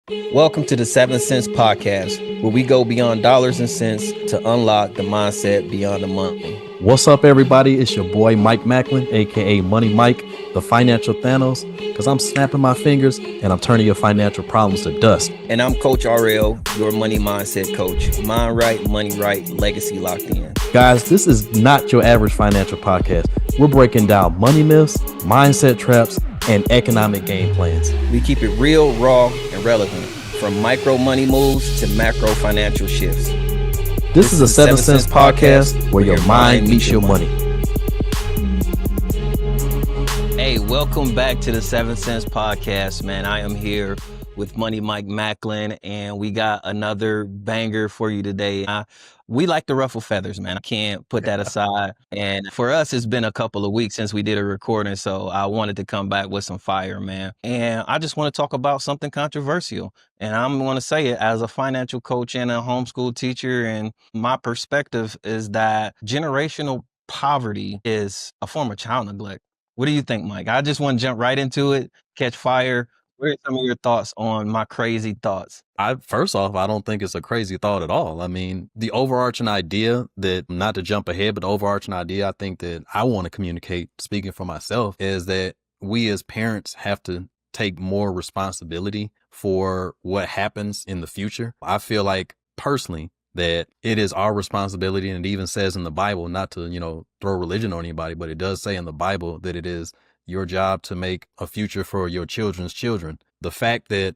Welcome to the 7 Cents Podcast, where we go beyond dollars and cents to unlock the mindset beyond the money. What's up, everybody? It's your boy Mike Macklin, aka Money Mike, the financial Thanos, because I'm snapping my fingers and I'm turning your financial problems to dust. And I'm Coach RL, your money mindset coach. Mind right, money right, legacy locked in. Guys, this is not your average financial podcast. We're breaking down money myths, mindset traps, and economic game plans. We keep it real, raw, and relevant, from micro money moves to macro financial shifts. This is a 7 Cents podcast where your mind meets your money. Hey, welcome back to the 7 Cents Podcast, man. I am here with Money Mike Macklin, and we got another banger for you today. We like to ruffle feathers, man. I can't put that aside. And for us, it's been a couple of weeks since we did a recording, so I wanted to come back with some fire, man. And I just want to talk about something controversial. And I'm going to say it as a financial coach and a homeschool teacher. And my perspective is that generational poverty is a form of child neglect. What do you think, Mike? I just want to jump right into it, catch fire. What are some of your thoughts on my crazy thoughts? First off, I don't think it's a crazy thought at all. I mean, the overarching idea that, not to jump ahead, but the overarching idea I think that I want to communicate, speaking for myself, is that we as parents have to take more responsibility for what happens in the future. I feel like personally that it is our responsibility, and it even says in the Bible, not to, throw religion on anybody, but it does say in the Bible that it is your job to make a future for your children's children. The fact that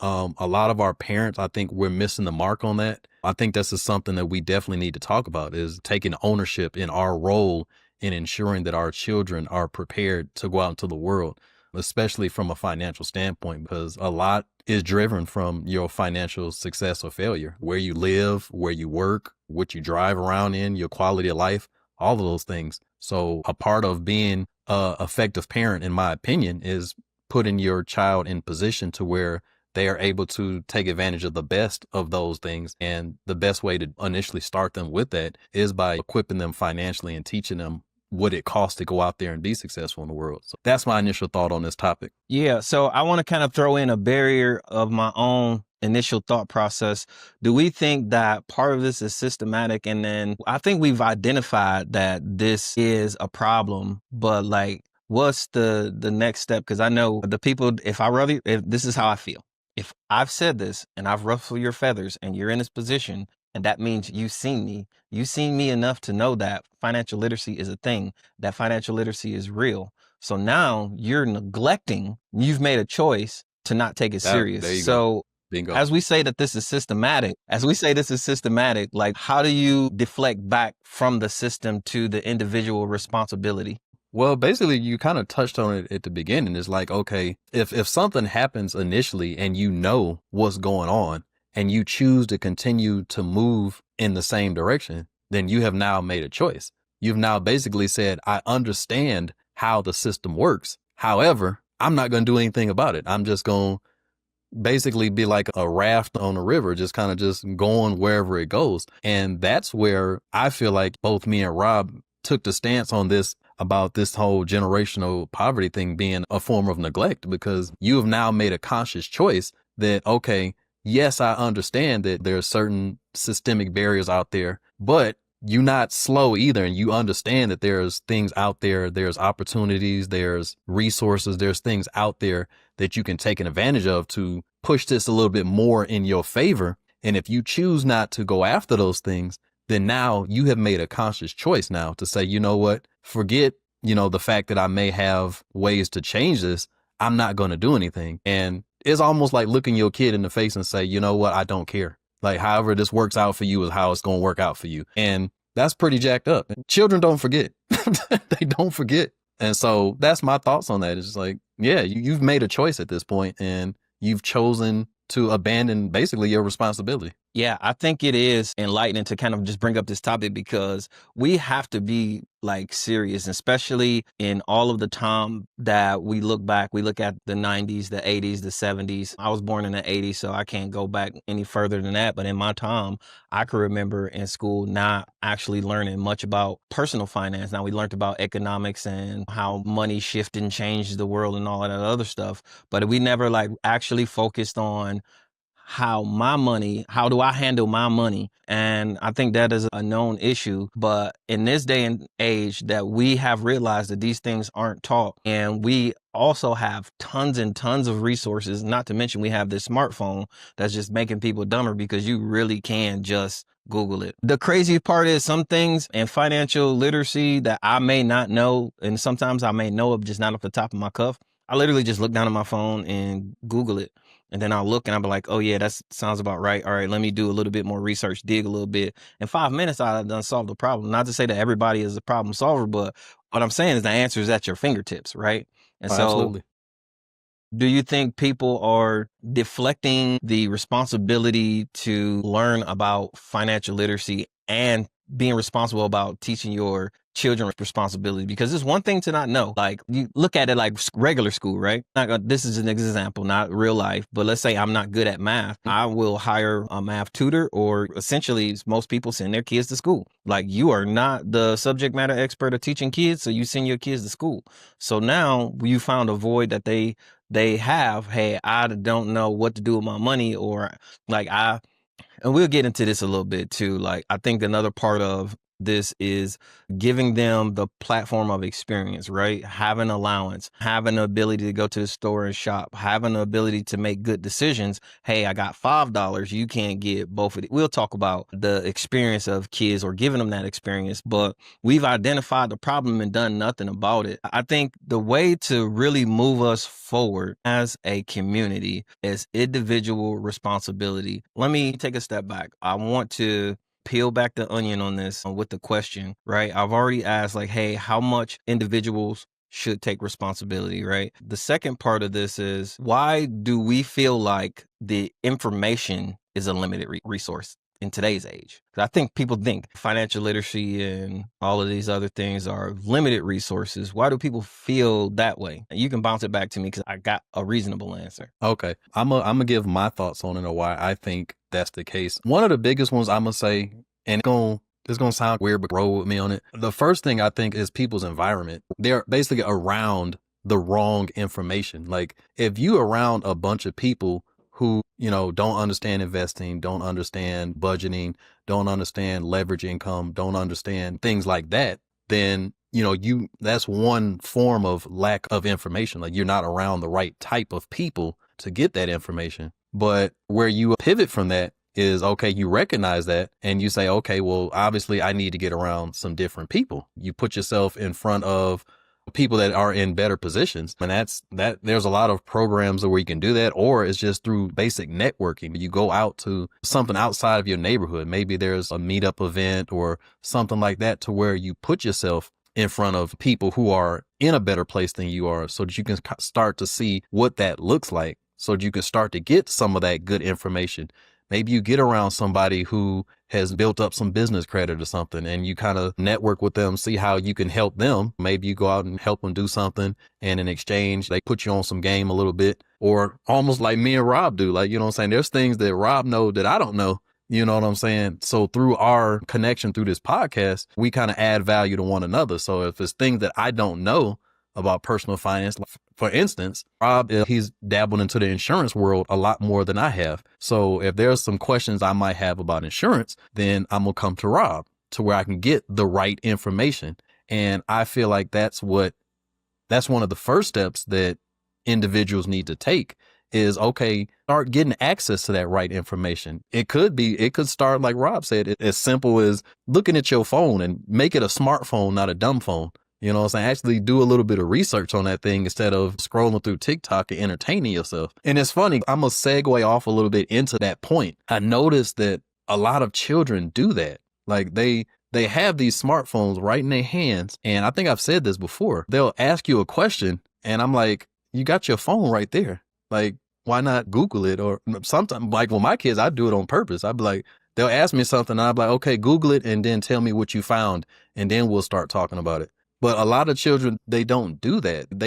a lot of our parents, I think we're missing the mark on that. I think this is something that we definitely need to talk about, is taking ownership in our role in ensuring that our children are prepared to go out into the world, especially from a financial standpoint, because a lot is driven from your financial success or failure, where you live, where you work, what you drive around in, your quality of life, all of those things. So a part of being an effective parent, in my opinion, is putting your child in position to where they are able to take advantage of the best of those things. And the best way to initially start them with that is by equipping them financially and teaching them what it costs to go out there and be successful in the world. So that's my initial thought on this topic. Yeah, so I want to kind of throw in a barrier of my own initial thought process. Do we think that part of this is systematic? And then I think we've identified that this is a problem, but like, what's the next step? Because I know the people, if this is how I feel. If I've said this and I've ruffled your feathers and you're in this position, and that means you've seen me enough to know that financial literacy is a thing, that financial literacy is real. So now you've made a choice to not take it serious. So Bingo. as we say this is systematic, like, how do you deflect back from the system to the individual responsibility? Well, basically, you kind of touched on it at the beginning. It's like, okay, if something happens initially and you know what's going on and you choose to continue to move in the same direction, then you have now made a choice. You've now basically said, I understand how the system works. However, I'm not going to do anything about it. I'm just going to basically be like a raft on a river, just kind of just going wherever it goes. And that's where I feel like both me and Rob took the stance on this, about this whole generational poverty thing being a form of neglect, because you have now made a conscious choice that, okay, yes, I understand that there are certain systemic barriers out there, but you're not slow either. And you understand that there's things out there, there's opportunities, there's resources, there's things out there that you can take an advantage of to push this a little bit more in your favor. And if you choose not to go after those things, then now you have made a conscious choice now to say, you know what, forget, the fact that I may have ways to change this. I'm not going to do anything. And it's almost like looking your kid in the face and say, you know what, I don't care. Like, however this works out for you is how it's going to work out for you. And that's pretty jacked up. And children don't forget. They don't forget. And so that's my thoughts on that. It's just like, yeah, you've made a choice at this point and you've chosen to abandon basically your responsibility. Yeah, I think it is enlightening to kind of just bring up this topic, because we have to be like serious, especially in all of the time that we look back. We look at the 90s, the 80s, the 70s. I was born in the 80s, so I can't go back any further than that. But in my time, I can remember in school not actually learning much about personal finance. Now, we learned about economics and how money shifted and changed the world and all of that other stuff. But we never like actually focused on how do I handle my money? And I think that is a known issue. But in this day and age that we have realized that these things aren't taught, and we also have tons and tons of resources, not to mention we have this smartphone that's just making people dumber because you really can just Google it. The crazy part is some things in financial literacy that I may not know, and sometimes I may know of just not off the top of my cuff. I literally just look down at my phone and Google it. And then I'll look and I'll be like, oh yeah, that sounds about right. All right, let me do a little bit more research, dig a little bit. In 5 minutes, I've done solved the problem. Not to say that everybody is a problem solver, but what I'm saying is the answer is at your fingertips, right? And Oh, so absolutely. do you think people are deflecting the responsibility to learn about financial literacy and being responsible about teaching your children responsibility? Because it's one thing to not know. Like, you look at it like regular school, right? This is an example, not real life, but let's say I'm not good at math. I will hire a math tutor, or essentially most people send their kids to school. Like, you are not the subject matter expert of teaching kids, so you send your kids to school. So now you found a void that they have. Hey, I don't know what to do with my money, or like and we'll get into this a little bit too. Like, I think another part of this is giving them the platform of experience, right? Having allowance, having the ability to go to the store and shop, having the ability to make good decisions. Hey, I got $5. You can't get both of it. We'll talk about the experience of kids or giving them that experience, but we've identified the problem and done nothing about it. I think the way to really move us forward as a community is individual responsibility. Let me take a step back. I want to peel back the onion on this with the question, right? I've already asked, like, hey, how much individuals should take responsibility, right? The second part of this is, why do we feel like the information is a limited resource in today's age? I think people think financial literacy and all of these other things are limited resources. Why do people feel that way? You can bounce it back to me because I got a reasonable answer. Okay. I'm gonna give my thoughts on it or why I think that's the case. One of the biggest ones I'm gonna say, and it's gonna sound weird, but roll with me on it. The first thing I think is people's environment. They're basically around the wrong information. Like, if you around a bunch of people who, don't understand investing, don't understand budgeting, don't understand leverage income, don't understand things like that, then that's one form of lack of information. Like, you're not around the right type of people to get that information. But where you pivot from that is, okay, you recognize that and you say, okay, well, obviously I need to get around some different people. You put yourself in front of people that are in better positions. And there's a lot of programs where you can do that, or it's just through basic networking. You go out to something outside of your neighborhood. Maybe there's a meetup event or something like that, to where you put yourself in front of people who are in a better place than you are, so that you can start to see what that looks like, so that you can start to get some of that good information. Maybe you get around somebody who has built up some business credit or something, and you kind of network with them, see how you can help them. Maybe you go out and help them do something, and in exchange, they put you on some game a little bit, or almost like me and Rob do. Like, what I'm saying? There's things that Rob know that I don't know. You know what I'm saying? So through our connection through this podcast, we kind of add value to one another. So if it's things that I don't know about personal finance, for instance, Rob, he's dabbled into the insurance world a lot more than I have. So if there's some questions I might have about insurance, then I'm going to come to Rob, to where I can get the right information. And I feel like that's one of the first steps that individuals need to take is, okay, start getting access to that right information. It could start, like Rob said, as simple as looking at your phone, and make it a smartphone, not a dumb phone. You know what I'm saying? Actually do a little bit of research on that thing instead of scrolling through TikTok and entertaining yourself. And it's funny, I'm going to segue off a little bit into that point. I noticed that a lot of children do that. Like, they have these smartphones right in their hands. And I think I've said this before. They'll ask you a question, and I'm like, you got your phone right there. Like, why not Google it? Or sometimes, like with my kids, I do it on purpose. I'd be like, they'll ask me something, and I'd be like, okay, Google it, and then tell me what you found, and then we'll start talking about it. But a lot of children, they don't do that.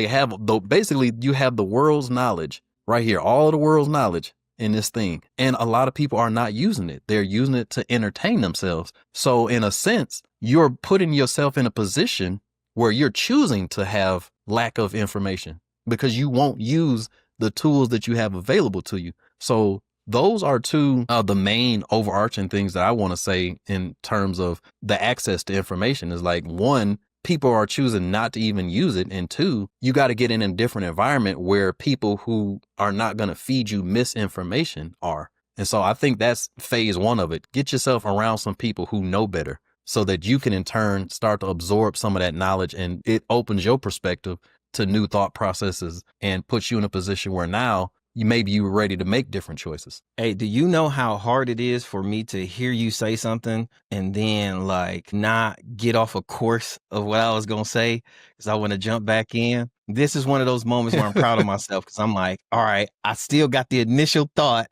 Basically, you have the world's knowledge right here, all of the world's knowledge in this thing. And a lot of people are not using it. They're using it to entertain themselves. So in a sense, you're putting yourself in a position where you're choosing to have lack of information, because you won't use the tools that you have available to you. So those are two of the main overarching things that I want to say in terms of the access to information is like, one, people are choosing not to even use it. And two, you got to get in a different environment where people who are not going to feed you misinformation are. And so I think that's phase one of it. Get yourself around some people who know better so that you can in turn start to absorb some of that knowledge, and it opens your perspective to new thought processes and puts you in a position where now you were ready to make different choices. Hey, do you know how hard it is for me to hear you say something and then like not get off a course of what I was going to say because I want to jump back in? This is one of those moments where I'm proud of myself because I'm like, all right, I still got the initial thought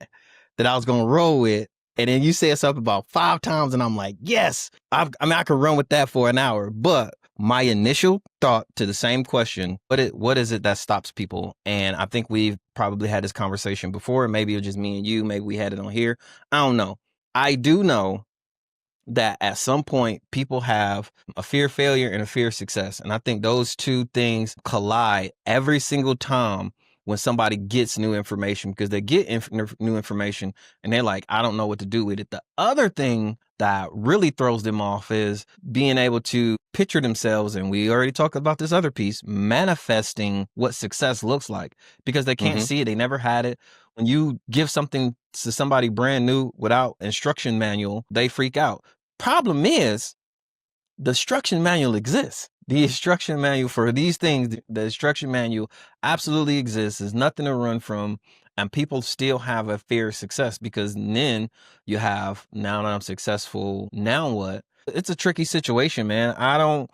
that I was going to roll with. And then you said something about 5 times and I'm like, yes, I could run with that for an hour. But my initial thought to the same question, what is it that stops people? And I think we've probably had this conversation before. Maybe it was just me and you. Maybe we had it on here. I don't know. I do know that at some point people have a fear of failure and a fear of success. And I think those two things collide every single time when somebody gets new information, because they get new information and they're like, I don't know what to do with it. The other thing that really throws them off is being able to picture themselves, and we already talked about this other piece, manifesting what success looks like, because they can't see it. They never had it. When you give something to somebody brand new without instruction manual, they freak out. Problem is, the instruction manual exists. The instruction manual for these things, the instruction manual absolutely exists. There's nothing to run from. And people still have a fear of success, because then you have, now that I'm successful, now what? It's a tricky situation, man. Yes,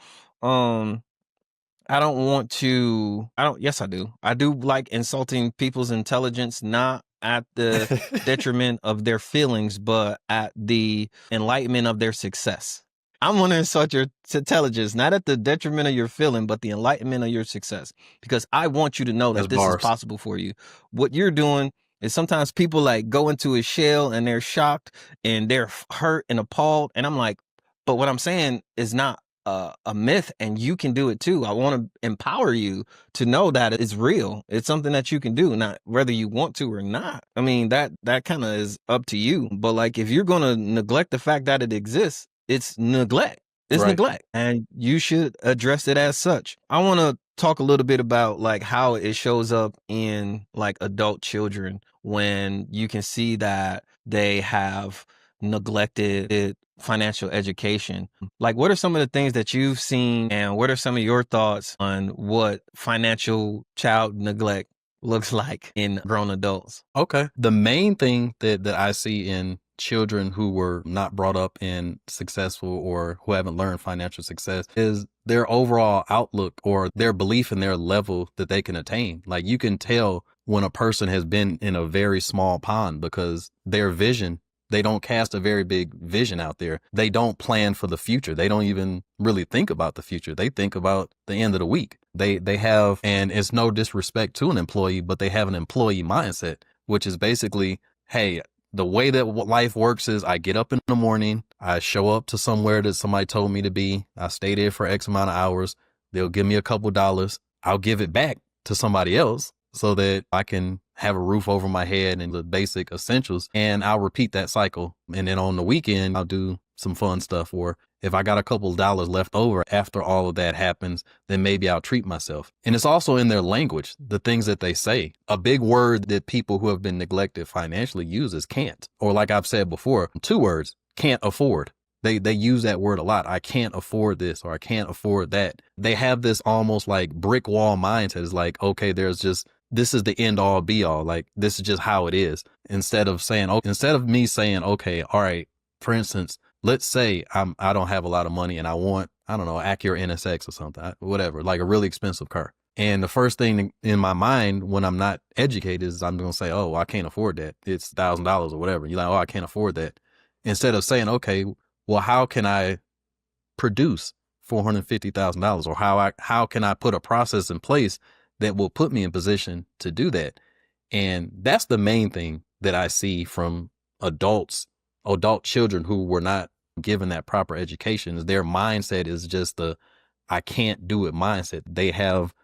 I do. I do like insulting people's intelligence, not at the detriment of their feelings, but at the enlightenment of their success. I'm going to insult your intelligence, not at the detriment of your feeling, but the enlightenment of your success, because I want you to know that this is possible for you. What you're doing is, sometimes people like go into a shell and they're shocked and they're hurt and appalled. And I'm like, but what I'm saying is not a myth, and you can do it too. I want to empower you to know that it's real. It's something that you can do, not whether you want to or not. I mean, that kind of is up to you. But like, if you're going to neglect the fact that it exists, it's neglect. It's neglect, and you should address it as such. I want to talk a little bit about like how it shows up in like adult children when you can see that they have neglected financial education. Like, what are some of the things that you've seen, and what are some of your thoughts on what financial child neglect looks like in grown adults? Okay. The main thing that I see in children who were not brought up in successful or who haven't learned financial success is their overall outlook or their belief in their level that they can attain. Like, you can tell when a person has been in a very small pond because their vision, they don't cast a very big vision out there. They don't plan for the future. They don't even really think about the future. They think about the end of the week. They have, and it's no disrespect to an employee, but they have an employee mindset, which is basically, hey, the way that life works is I get up in the morning, I show up to somewhere that somebody told me to be, I stay there for X amount of hours, they'll give me a couple dollars, I'll give it back to somebody else so that I can have a roof over my head and the basic essentials, and I'll repeat that cycle. And then on the weekend, I'll do some fun stuff, or if I got a couple of dollars left over after all of that happens, then maybe I'll treat myself. And it's also in their language, the things that they say. A big word that people who have been neglected financially use is can't. Or like I've said before, 2 words, can't afford. They use that word a lot. I can't afford this, or I can't afford that. They have this almost like brick wall mindset. It's like, okay, this is the end all be all. Like, this is just how it is. Instead of me saying, okay, all right, for instance, let's say I don't have a lot of money and I want, I don't know, Acura NSX or something, whatever, like a really expensive car. And the first thing in my mind when I'm not educated is I'm going to say, oh, I can't afford that. It's $1,000 or whatever. You're like, oh, I can't afford that. Instead of saying, okay, well, how can I produce $450,000, or how can I put a process in place that will put me in position to do that? And that's the main thing that I see from adult children who were not given that proper education. Is their mindset is just the I can't do it mindset. They have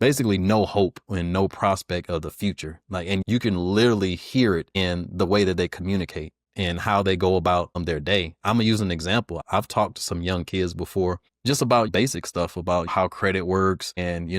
basically no hope and no prospect of the future. Like, and you can literally hear it in the way that they communicate and how they go about their day. I'm gonna use an example. I've talked to some young kids before just about basic stuff about how credit works and,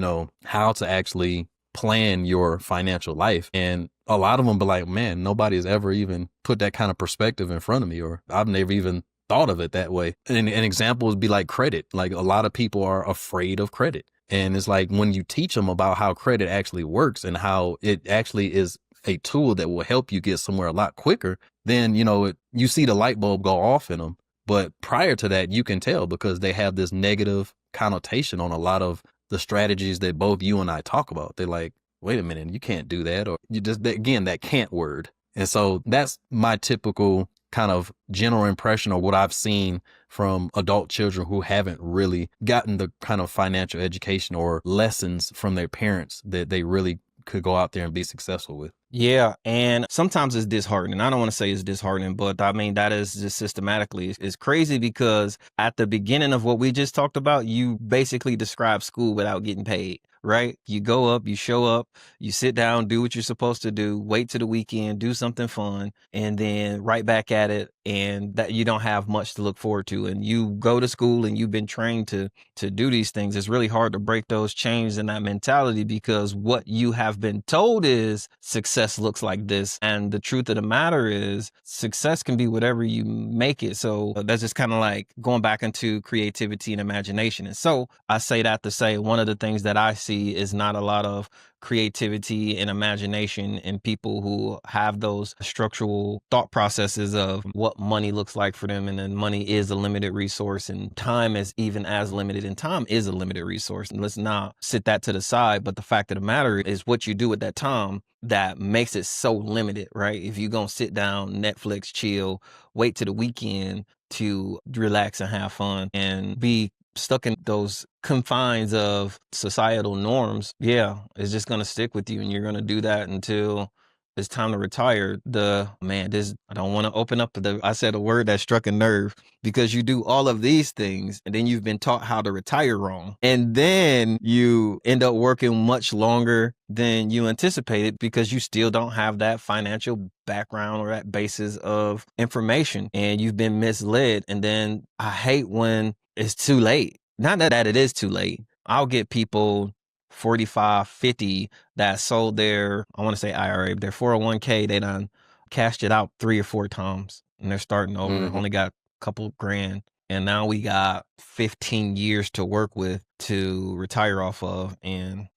how to actually plan your financial life. And a lot of them be like, man, nobody's ever even put that kind of perspective in front of me, or I've never even thought of it that way. And an example would be like credit. Like, a lot of people are afraid of credit. And it's like, when you teach them about how credit actually works and how it actually is a tool that will help you get somewhere a lot quicker, then, you see the light bulb go off in them. But prior to that, you can tell because they have this negative connotation on a lot of the strategies that both you and I talk about. They're like, wait a minute, you can't do that. Or you just, again, that can't word. And so that's my typical kind of general impression of what I've seen from adult children who haven't really gotten the kind of financial education or lessons from their parents that they really could go out there and be successful with. Yeah. And sometimes it's disheartening. I don't want to say it's disheartening, but I mean, that is just systematically. It's crazy because at the beginning of what we just talked about, you basically describe school without getting paid, right? You go up, you show up, you sit down, do what you're supposed to do, wait till the weekend, do something fun, and then right back at it. And that you don't have much to look forward to. And you go to school and you've been trained to do these things. It's really hard to break those chains and that mentality because what you have been told is success looks like this. And the truth of the matter is success can be whatever you make it. So that's just kind of like going back into creativity and imagination. And so I say that to say one of the things that I see is not a lot of creativity and imagination in people who have those structural thought processes of what money looks like for them. And then money is a limited resource and time is even as limited, and time is a limited resource. And let's not sit that to the side. But the fact of the matter is what you do with that time that makes it so limited, right? If you're going to sit down, Netflix, chill, wait till the weekend to relax and have fun and be stuck in those confines of societal norms, yeah, it's just going to stick with you and you're going to do that until it's time to retire. I don't want to open up I said a word that struck a nerve because you do all of these things and then you've been taught how to retire wrong. And then you end up working much longer than you anticipated because you still don't have that financial background or that basis of information and you've been misled. And then I hate when it's too late. Not that it is too late. I'll get people 45, 50 that sold their, I want to say IRA, their 401k, they done cashed it out 3 or 4 times and they're starting over. Mhm. Only got a couple grand. And now we got 15 years to work with to retire off of. And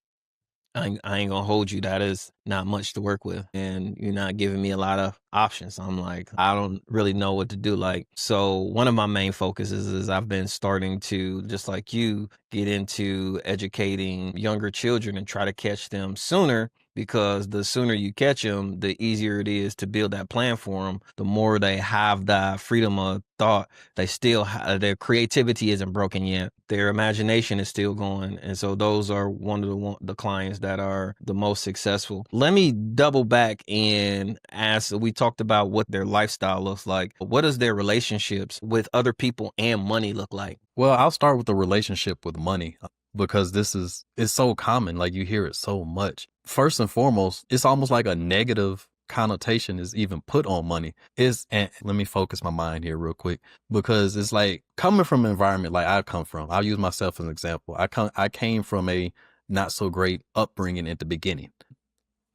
I ain't gonna hold you. That is not much to work with. And you're not giving me a lot of options. I'm like, I don't really know what to do. Like, so one of my main focuses is I've been starting to, just like you, get into educating younger children and try to catch them sooner. Because the sooner you catch them, the easier it is to build that plan for them. The more they have that freedom of thought, they still their creativity isn't broken yet. Their imagination is still going. And so those are one of the clients that are the most successful. Let me double back and ask, we talked about what their lifestyle looks like. What does their relationships with other people and money look like? Well, I'll start with the relationship with money because it's so common. Like, you hear it so much. First and foremost, it's almost like a negative connotation is even put on money. And let me focus my mind here real quick because it's like coming from an environment like I come from. I'll use myself as an example. I came from a not so great upbringing at the beginning.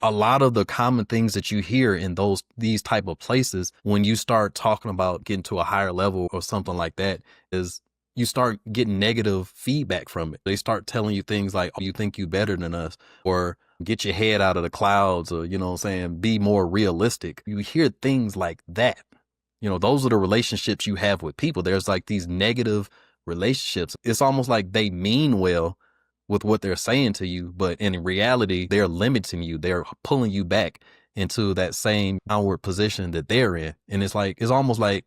A lot of the common things that you hear in these type of places, when you start talking about getting to a higher level or something like that, is you start getting negative feedback from it. They start telling you things like, oh, you think you better than us, or get your head out of the clouds, or, be more realistic. You hear things like that. Those are the relationships you have with people. There's like these negative relationships. It's almost like they mean well with what they're saying to you, but in reality, they're limiting you. They're pulling you back into that same downward position that they're in. And it's almost like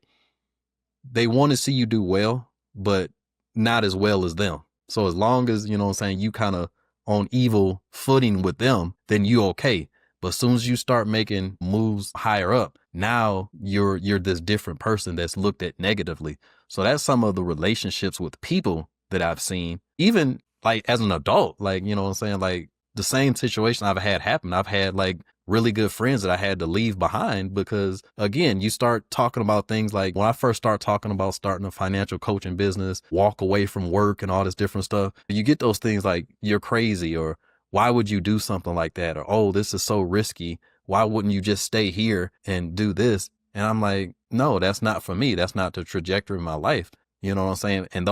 they want to see you do well, but not as well as them. So as long as, you kind of on evil footing with them, then you okay. But as soon as you start making moves higher up, now you're this different person that's looked at negatively. So that's some of the relationships with people that I've seen, even like as an adult, like, like the same situation I've had happen. I've had like really good friends that I had to leave behind because, again, you start talking about things like when I first start talking about starting a financial coaching business, walk away from work and all this different stuff, you get those things like you're crazy, or why would you do something like that? Or, oh, this is so risky. Why wouldn't you just stay here and do this? And I'm like, no, that's not for me. That's not the trajectory of my life. You know what I'm saying? And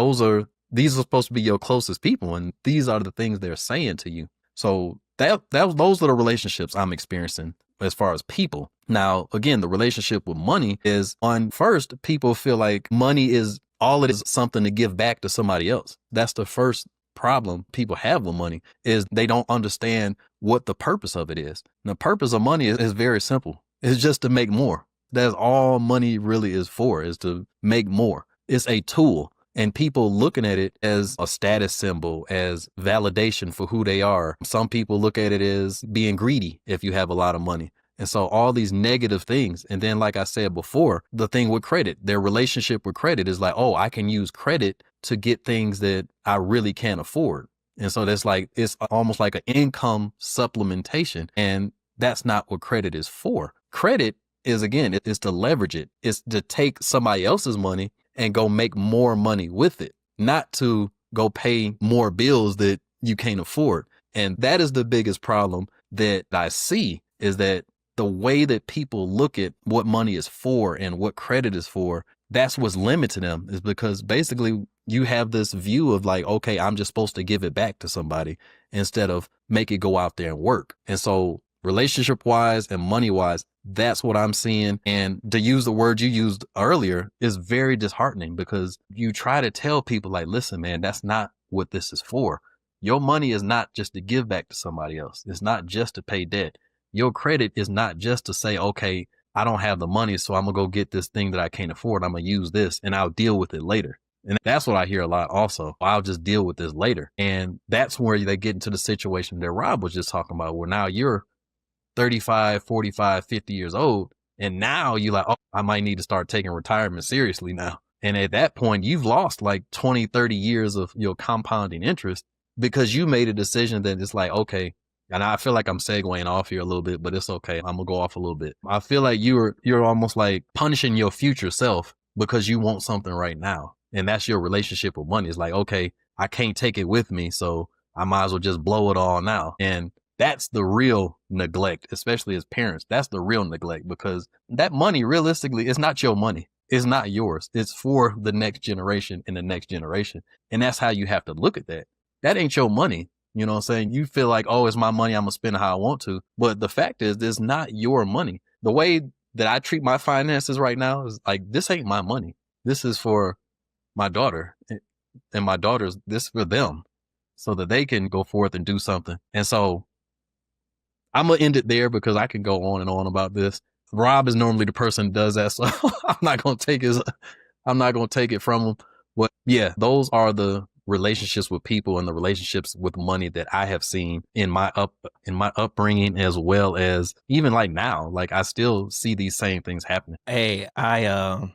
these are supposed to be your closest people. And these are the things they're saying to you. So those are the relationships I'm experiencing as far as people. Now, again, the relationship with money is on first, people feel like money is all it is, something to give back to somebody else. That's the first problem people have with money, is they don't understand what the purpose of it is. And the purpose of money is very simple. It's just to make more. That's all money really is for, is to make more. It's a tool. And people looking at it as a status symbol, as validation for who they are. Some people look at it as being greedy if you have a lot of money. And so all these negative things. And then, like I said before, the thing with credit, their relationship with credit is like, oh, I can use credit to get things that I really can't afford. And so that's like, it's almost like an income supplementation. And that's not what credit is for. Credit is, again, it's to leverage it. It's to take somebody else's money and go make more money with it, not to go pay more bills that you can't afford. And that is the biggest problem that I see, is that the way that people look at what money is for and what credit is for, that's what's limiting them, is because basically you have this view of like, okay, I'm just supposed to give it back to somebody instead of make it go out there and work. And so relationship wise and money wise, that's what I'm seeing. And to use the word you used earlier is very disheartening, because you try to tell people like, listen, man, that's not what this is for. Your money is not just to give back to somebody else. It's not just to pay debt. Your credit is not just to say, okay, I don't have the money, so I'm going to go get this thing that I can't afford. I'm going to use this and I'll deal with it later. And that's what I hear a lot also. I'll just deal with this later. And that's where they get into the situation that Rob was just talking about, where now you're 35, 45, 50 years old. And now you're like, oh, I might need to start taking retirement seriously now. And at that point, you've lost like 20, 30 years of your compounding interest because you made a decision that it's like, okay, and I feel like I'm segueing off here a little bit, but it's okay. I'm gonna go off a little bit. I feel like you're almost like punishing your future self because you want something right now. And that's your relationship with money. It's like, okay, I can't take it with me, so I might as well just blow it all now. And that's the real neglect, especially as parents. That's the real neglect, because that money realistically is not your money. It's not yours. It's for the next generation and the next generation. And that's how you have to look at that. That ain't your money. You know what I'm saying? You feel like, oh, it's my money, I'm going to spend it how I want to. But the fact is, it's not your money. The way that I treat my finances right now is like, this ain't my money. This is for my daughter, and my daughter's, this for them so that they can go forth and do something. And so I'm going to end it there because I can go on and on about this. Rob is normally the person who does that. So I'm not going to take it from him. But yeah, those are the relationships with people and the relationships with money that I have seen in my upbringing, as well as even like now. Like I still see these same things happening. Hey,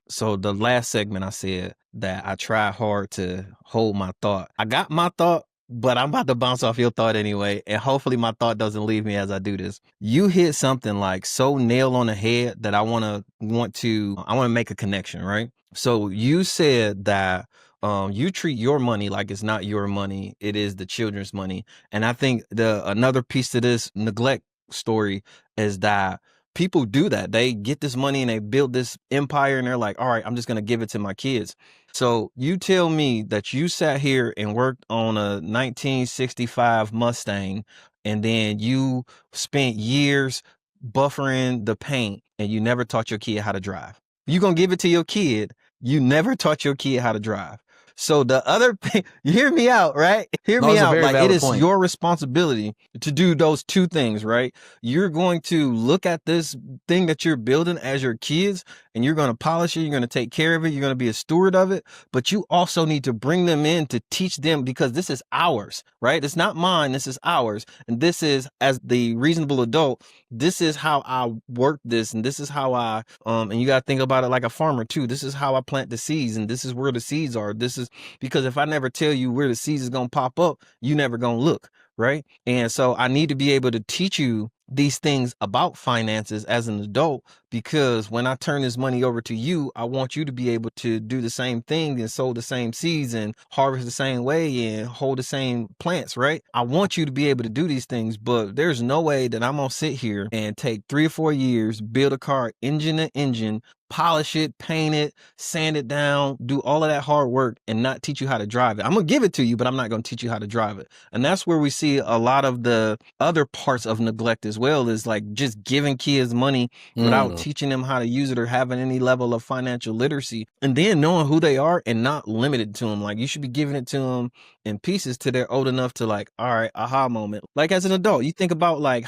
so the last segment I said that I try hard to hold my thought. I got my thought, but I'm about to bounce off your thought anyway, and hopefully my thought doesn't leave me as I do this. You hit something like so nail on the head that I want to make a connection, right? So you said that you treat your money like it's not your money, it is the children's money. And I think another piece to this neglect story is that people do that. They get this money and they build this empire and they're like, all right, I'm just going to give it to my kids. So you tell me that you sat here and worked on a 1965 Mustang, and then you spent years buffering the paint and you never taught your kid how to drive. You're going to give it to your kid. You never taught your kid how to drive. So the other, you hear me out, right? Hear me out. Like it is your responsibility to do those two things, right? You're going to look at this thing that you're building as your kids, and you're going to polish it. You're going to take care of it. You're going to be a steward of it. But you also need to bring them in to teach them, because this is ours, right? It's not mine. This is ours. And this is, as the reasonable adult, this is how I work this. And this is how I, and you got to think about it like a farmer too. This is how I plant the seeds, and this is where the seeds are. This is because if I never tell you where the seeds is going to pop up, you never going to look. right? And so I need to be able to teach you these things about finances as an adult, because when I turn this money over to you, I want you to be able to do the same thing and sow the same seeds and harvest the same way and hold the same plants, right? I want you to be able to do these things, but there's no way that I'm gonna sit here and take 3 or 4 years, build a car engine to engine, polish it, paint it, sand it down, do all of that hard work and not teach you how to drive it. I'm gonna give it to you, but I'm not gonna teach you how to drive it. And that's where we see a lot of the other parts of neglect as well, is like just giving kids money without Mm. teaching them how to use it or having any level of financial literacy, and then knowing who they are and not limited to them. Like, you should be giving it to them in pieces till they're old enough to, like, all right, aha moment. Like, as an adult, you think about like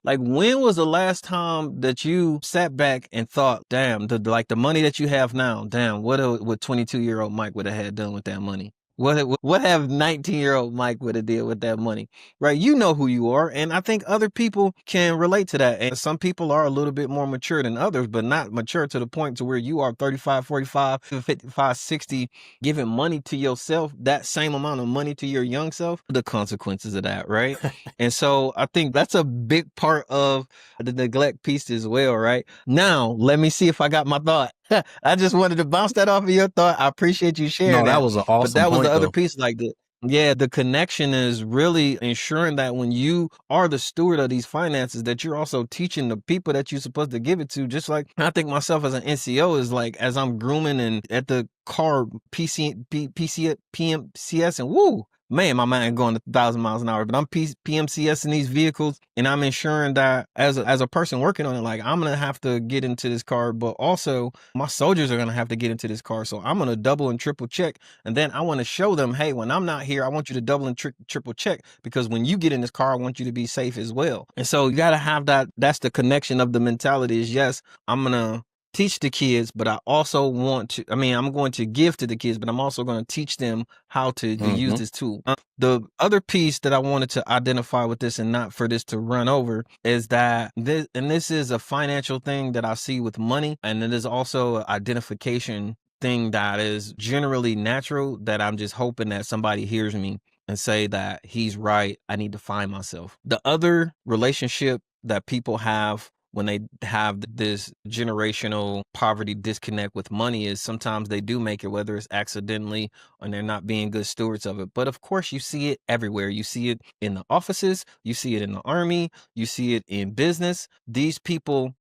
when was the last time that you sat back and thought, damn, the money that you have now, damn, what 22-year-old Mike would have had done with that money? What have 19-year-old Mike would have did with that money? Right? You know who you are. And I think other people can relate to that. And some people are a little bit more mature than others, but not mature to the point to where you are 35, 45, 55, 60, giving money to yourself, that same amount of money to your young self, the consequences of that, right? And so I think that's a big part of the neglect piece as well, right? Now, let me see if I got my thought. I just wanted to bounce that off of your thought. I appreciate you sharing No, that that. was an But awesome that was the point other though. piece, like the connection is really ensuring that when you are the steward of these finances, that you're also teaching the people that you're supposed to give it to. Just like I think myself as an NCO is like, as I'm grooming and at the car PMCS, and woo, man, my mind going a 1,000 miles an hour, but I'm PMCS in these vehicles, and I'm ensuring that as a person working on it, like, I'm going to have to get into this car, but also my soldiers are going to have to get into this car. So I'm going to double and triple check. And then I want to show them, hey, when I'm not here, I want you to double and triple check, because when you get in this car, I want you to be safe as well. And so you got to have that. That's the connection of the mentality is, yes, I'm going to teach the kids, but I also want to, I'm going to give to the kids, but I'm also going to teach them how to use Mm-hmm. this tool. The other piece that I wanted to identify with this, and not for this to run over, is that this is a financial thing that I see with money, and it is also an identification thing that is generally natural, that I'm just hoping that somebody hears me and say that he's right. I need to find myself. The other relationship that people have when they have this generational poverty disconnect with money is sometimes they do make it, whether it's accidentally and they're not being good stewards of it. But of course, you see it everywhere. You see it in the offices, you see it in the army, you see it in business. These people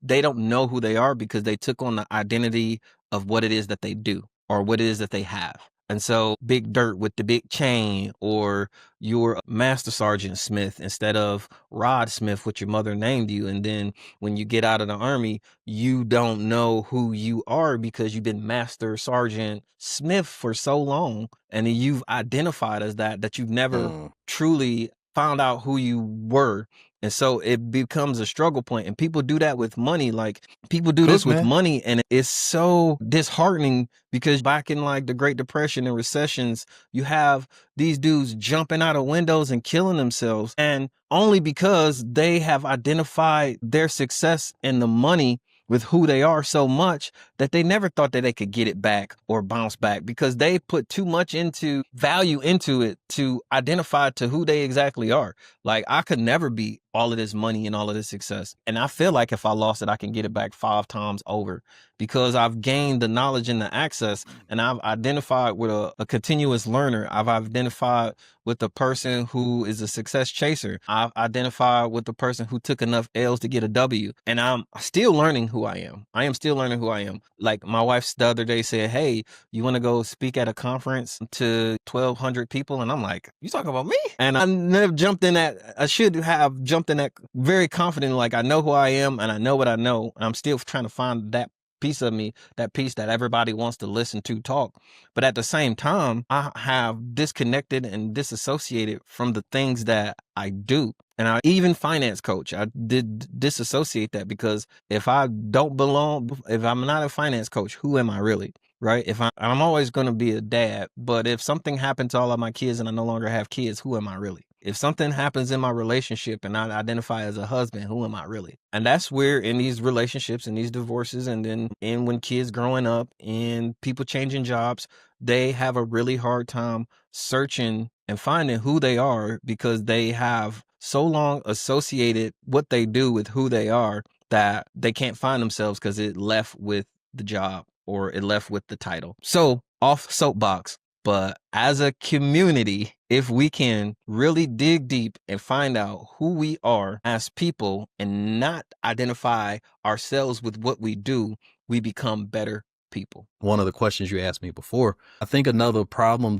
they don't know who they are because they took on the identity of what it is that they do or what it is that they have. And so Big Dirt with the big chain, or you're Master Sergeant Smith instead of Rod Smith, what your mother named you. And then when you get out of the army, you don't know who you are because you've been Master Sergeant Smith for so long. And then you've identified as that you've never truly found out who you were. And so it becomes a struggle point. And people do that with money. Like, people do Cook, this with man. money, and it's so disheartening because back in like the Great Depression and recessions, you have these dudes jumping out of windows and killing themselves. And only because they have identified their success and the money with who they are so much that they never thought that they could get it back or bounce back, because they put too much into value into it to identify to who they exactly are. Like, I could never be all of this money and all of this success. And I feel like if I lost it, I can get it back 5 times over, because I've gained the knowledge and the access, and I've identified with a continuous learner. I've identified with the person who is a success chaser. I've identified with the person who took enough L's to get a W. And I'm still learning who I am. I am still learning who I am. Like, my wife the other day said, hey, you want to go speak at a conference to 1,200 people? And I'm like, you talking about me? And I never jumped in that. I should have jumped in that very confident. Like, I know who I am and I know what I know. And I'm still trying to find that piece of me, that piece that everybody wants to listen to talk. But at the same time, I have disconnected and disassociated from the things that I do. And I even finance coach, I did disassociate that, because if I don't belong, if I'm not a finance coach, who am I really? Right? I'm always going to be a dad, but if something happened to all of my kids and I no longer have kids, who am I really? If something happens in my relationship and I identify as a husband, who am I really? And that's where in these relationships and these divorces, and then when kids growing up and people changing jobs, they have a really hard time searching and finding who they are, because they have so long associated what they do with who they are that they can't find themselves because it left with the job or it left with the title. So off soapbox, but as a community, if we can really dig deep and find out who we are as people and not identify ourselves with what we do, we become better people. One of the questions you asked me before, I think another problem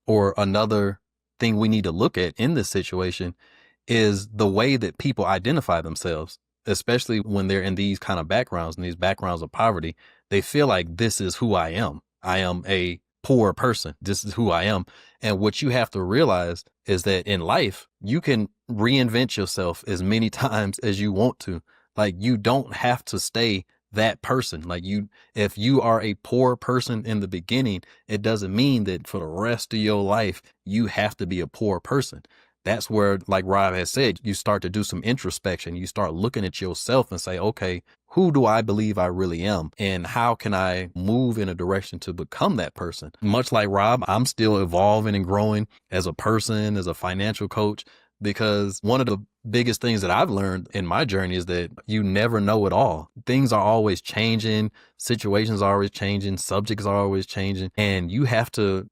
or another thing we need to look at in this situation is the way that people identify themselves, especially when they're in these kind of backgrounds and these backgrounds of poverty. They feel like this is who I am. I am a poor person. This is who I am. And what you have to realize is that in life, you can reinvent yourself as many times as you want to. Like, you don't have to stay that person. Like, if you are a poor person in the beginning, it doesn't mean that for the rest of your life, you have to be a poor person. That's where, like Rob has said, you start to do some introspection. You start looking at yourself and say, okay, who do I believe I really am? And how can I move in a direction to become that person? Much like Rob, I'm still evolving and growing as a person, as a financial coach, because one of the biggest things that I've learned in my journey is that you never know it all. Things are always changing. Situations are always changing. Subjects are always changing. And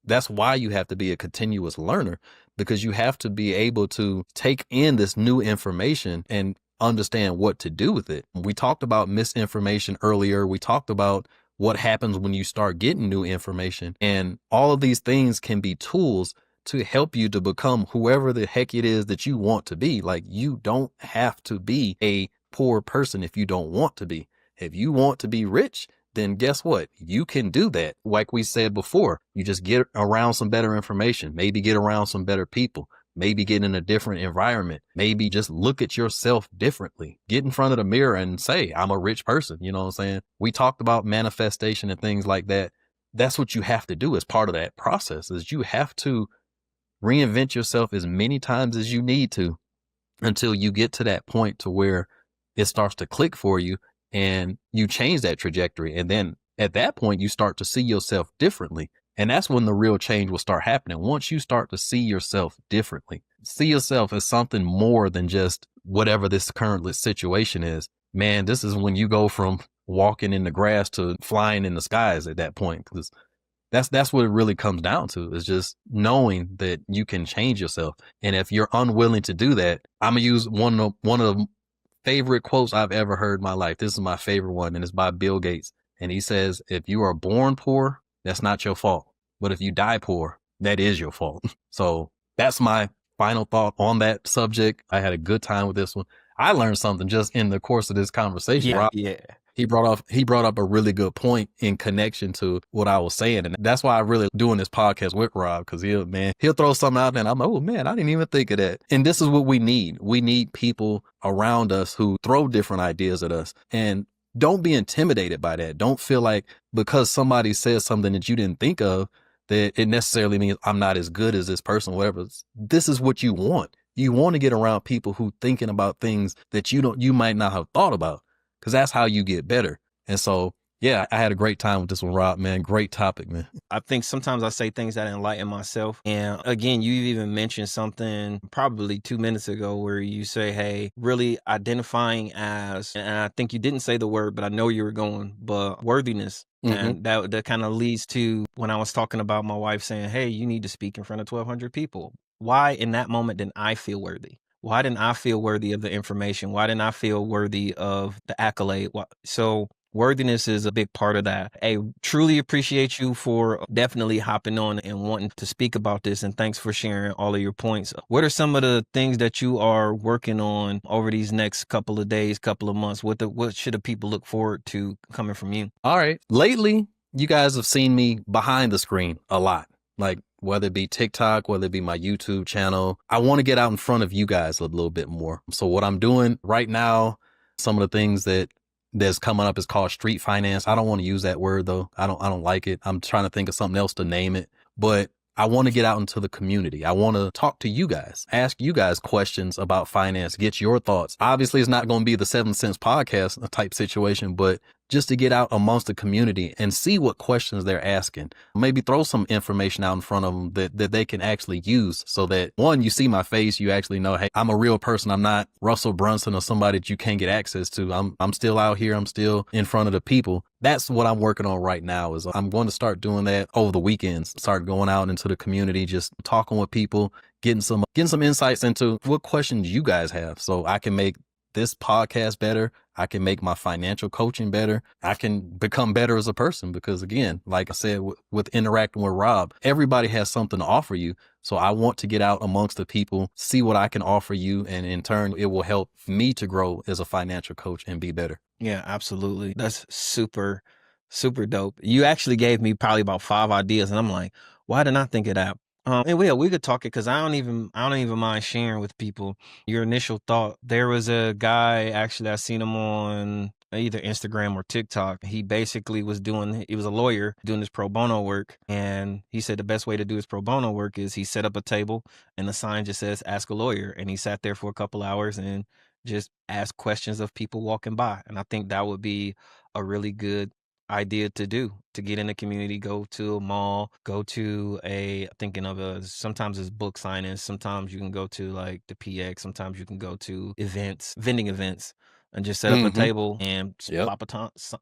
that's why you have to be a continuous learner, because you have to be able to take in this new information and understand what to do with it. We talked about misinformation earlier. We talked about what happens when you start getting new information, and all of these things can be tools to help you to become whoever the heck it is that you want to be. Like, you don't have to be a poor person if you don't want to be. If you want to be rich, then guess what? You can do that. Like we said before, you just get around some better information, maybe get around some better people, maybe get in a different environment, maybe just look at yourself differently. Get in front of the mirror and say, I'm a rich person. You know what I'm saying? We talked about manifestation and things like that. That's what you have to do as part of that process, is you have to reinvent yourself as many times as you need to until you get to that point to where it starts to click for you and you change that trajectory. And then at that point, you start to see yourself differently. And that's when the real change will start happening. Once you start to see yourself differently, see yourself as something more than just whatever this current situation is, man, this is when you go from walking in the grass to flying in the skies at that point. Because that's what it really comes down to, is just knowing that you can change yourself. And if you're unwilling to do that, I'm going to use one of the favorite quotes I've ever heard in my life. This is my favorite one, and it's by Bill Gates. And he says, if you are born poor, that's not your fault. But if you die poor, that is your fault. So that's my final thought on that subject. I had a good time with this one. I learned something just in the course of this conversation. Yeah. He brought up a really good point in connection to what I was saying. And that's why I really doing this podcast with Rob, because he'll throw something out there and I'm like, oh man, I didn't even think of that. And this is what we need. We need people around us who throw different ideas at us, and don't be intimidated by that. Don't feel like because somebody says something that you didn't think of, that it necessarily means I'm not as good as this person, whatever. This is what you want. You want to get around people who thinking about things that you might not have thought about, because that's how you get better. And so, yeah, I had a great time with this one, Rob, man. Great topic, man. I think sometimes I say things that enlighten myself. And again, you even mentioned something probably 2 minutes ago where you say, hey, really identifying as, and I think you didn't say the word, but I know you were going, but worthiness. Mm-hmm. And that kind of leads to when I was talking about my wife saying, hey, you need to speak in front of 1,200 people. Why in that moment didn't I feel worthy? Why didn't I feel worthy of the information? Why didn't I feel worthy of the accolade? So worthiness is a big part of that. I truly appreciate you for definitely hopping on and wanting to speak about this. And thanks for sharing all of your points. What are some of the things that you are working on over these next couple of days, couple of months? What should the people look forward to coming from you? All right. Lately, you guys have seen me behind the screen a lot. Like, whether it be TikTok, whether it be my YouTube channel, I want to get out in front of you guys a little bit more. So what I'm doing right now, some of the things that's coming up is called street finance. I don't want to use that word though. I don't like it. I'm trying to think of something else to name it, but I want to get out into the community. I want to talk to you guys, ask you guys questions about finance, get your thoughts. Obviously, it's not going to be the 7 Cents podcast type situation, but just to get out amongst the community and see what questions they're asking. Maybe throw some information out in front of them that they can actually use, so that, one, you see my face, you actually know, hey, I'm a real person. I'm not Russell Brunson or somebody that you can't get access to. I'm still out here. I'm still in front of the people. That's what I'm working on right now. Is I'm going to start doing that over the weekends, start going out into the community, just talking with people, getting some insights into what questions you guys have, so I can make this podcast better. I can make my financial coaching better. I can become better as a person, because again, like I said, with interacting with Rob, everybody has something to offer you. So I want to get out amongst the people, see what I can offer you. And in turn, it will help me to grow as a financial coach and be better. Yeah, absolutely. That's super, super dope. You actually gave me probably about 5 ideas, and I'm like, why didn't I think of that? And we could talk it, because I don't even mind sharing with people your initial thought. There was a guy, actually, I seen him on either Instagram or TikTok. He basically was a lawyer doing this pro bono work, and he said the best way to do his pro bono work is he set up a table and the sign just says ask a lawyer, and he sat there for a couple hours and just ask questions of people walking by. And I think that would be a really good idea to do, to get in the community, go to a mall, go to sometimes it's book signings, sometimes you can go to like the PX, sometimes you can go to vending events, and just set up a table and plop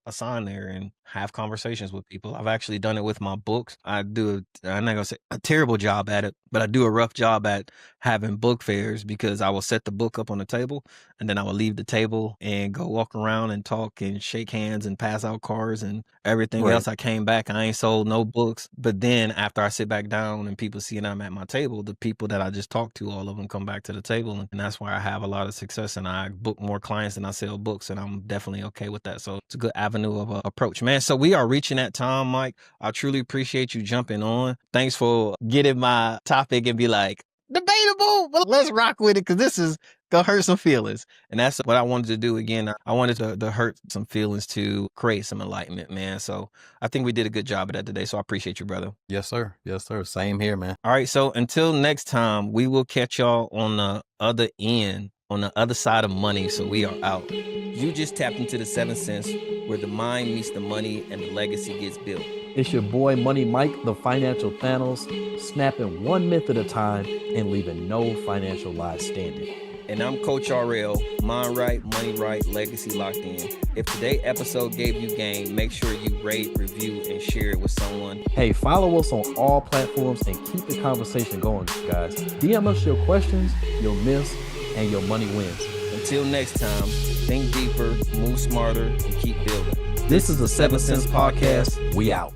a sign there and have conversations with people. I've actually done it with my books. I'm not gonna say a terrible job at it, but I do a rough job at having book fairs, because I will set the book up on the table, and then I will leave the table and go walk around and talk and shake hands and pass out cards and everything else. I came back, I ain't sold no books. But then after I sit back down and people see I'm at my table, the people that I just talked to, all of them come back to the table. And that's why I have a lot of success, and I book more clients than I sell books, and I'm definitely okay with that. So it's a good avenue of approach, man. So we are reaching that time, Mike. I truly appreciate you jumping on. Thanks for getting my topic and be like, debatable, but let's rock with it, because this is gonna hurt some feelings. And that's what I wanted to do. Again, I wanted to hurt some feelings to create some enlightenment, man. So I think we did a good job of that today. So I appreciate you, brother. Yes, sir. Yes, sir. Same here, man. All right. So until next time, we will catch y'all on the other end, on the other side of money. So we are out. You just tapped into the 7th Sense, where the mind meets the money and the legacy gets built. It's your boy Money Mike, the financial Thanos, snapping one myth at a time and leaving no financial lies standing. And I'm Coach RL, mind right, money right, legacy locked in. If today's episode gave you game, make sure you rate, review, and share it with someone. Hey, follow us on all platforms and keep the conversation going, guys. DM us your questions, your myths, and your money wins. Until next time, think deeper, move smarter, and keep building. This is the 7th Sense Podcast. We out.